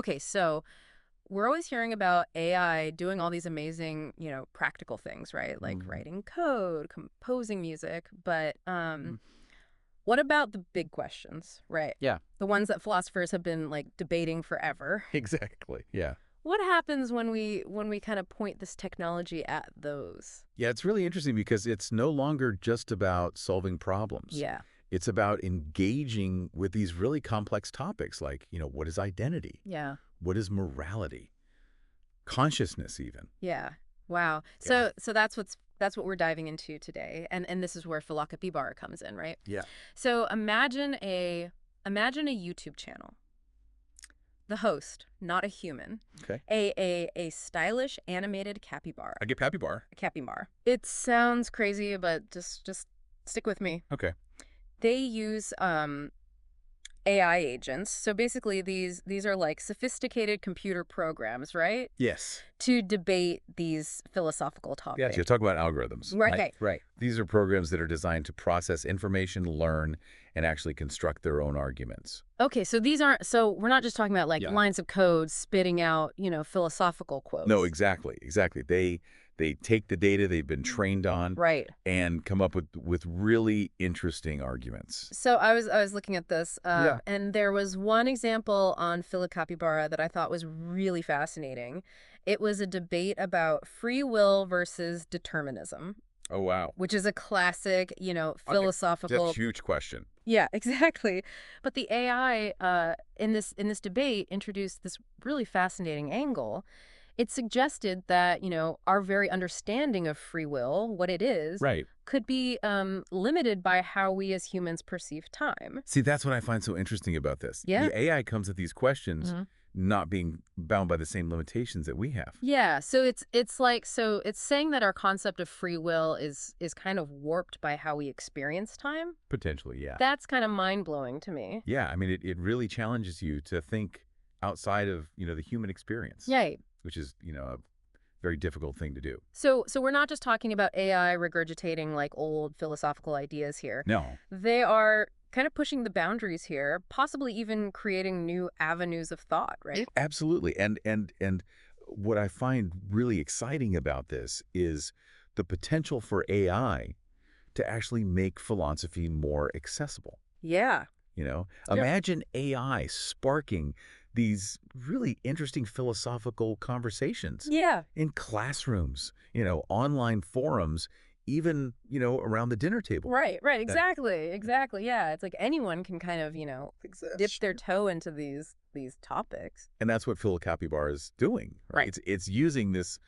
Okay, so we're always hearing about AI doing all these amazing, practical things, right? Like Mhm. writing code, composing music. But Mm. what about the big questions, right? Yeah, The ones that philosophers have been like debating forever. exactly. Yeah. What happens when we kind of point this technology at those? Yeah, it's really interesting because it's no longer just about solving problems. Yeah. It's about engaging with these really complex topics like, what is identity? Yeah. What is morality? Consciousness even. Yeah. Wow. Yeah. So that's what we're diving into today. And this is where Philocapybara comes in, right? Yeah. So imagine a YouTube channel. The host, not a human. Okay. A stylish animated capybara. I get Capybara. A capybara. It sounds crazy, but just stick with me. Okay. They use AI agents. So basically these are like sophisticated computer programs, right? Yes. To debate these philosophical Yeah, so topics. talk about algorithms. Right. Right. These are programs that are designed to process information, learn, and actually construct their own arguments. Okay, so we're not just talking about like Yeah. lines of code spitting out, philosophical No, quotes. exactly, exactly. They take the data they've been trained on Right. and come up with really interesting arguments. So I was looking at this, Yeah. and there was one example on Philocapybara that I thought was really fascinating. It was a debate about free will versus determinism, Oh, wow. which is a classic, Okay. That's a philosophical. huge question. Yeah, exactly. But the AI in this debate introduced this really fascinating angle. It suggested that, our very understanding of free will, what it is, Right. could be limited by how we as humans perceive time. See, that's what I find so interesting about this. Yeah. The AI comes at these questions Mhm. not being bound by the same limitations that we have. Yeah, so it's saying that our concept of free will is kind of warped by how we experience time. Potentially, yeah. That's kind of mind-blowing to me. Yeah, I mean, it really challenges you to think outside of, the human experience, Yay. which is, a very difficult thing to do. So we're not just talking about AI regurgitating like old philosophical ideas here. No. They are kind of pushing the boundaries here, possibly even creating new avenues of thought, right? Absolutely. And what I find really exciting about this is the potential for AI to actually make philosophy more accessible. Yeah. Yep. Imagine AI sparking these really interesting philosophical conversations Yeah. in classrooms, online forums, even, around the dinner table. Right. That Exactly. Yeah. It's like anyone can kind of, dip their toe into these topics. And that's what Philocapybara is doing, right? Right. It's using this,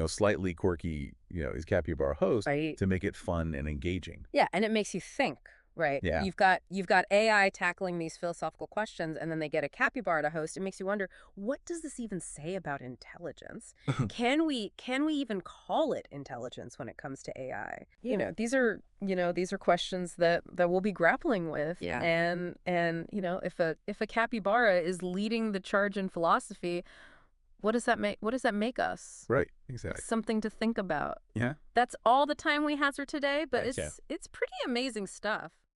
slightly quirky, his capybara host Right. to make it fun and engaging. Yeah, and it makes you think, right? Yeah. You've got AI tackling these philosophical questions, and then they get a capybara to host. It makes you wonder, what does this even say about intelligence? Can we even call it intelligence when it comes to AI? These are questions that we'll be grappling with. Yeah. And if a capybara is leading the charge in philosophy, what does that make us? Right. Exactly. Something to think about. Yeah. That's all the time we have for today, but Gotcha. it's pretty amazing stuff.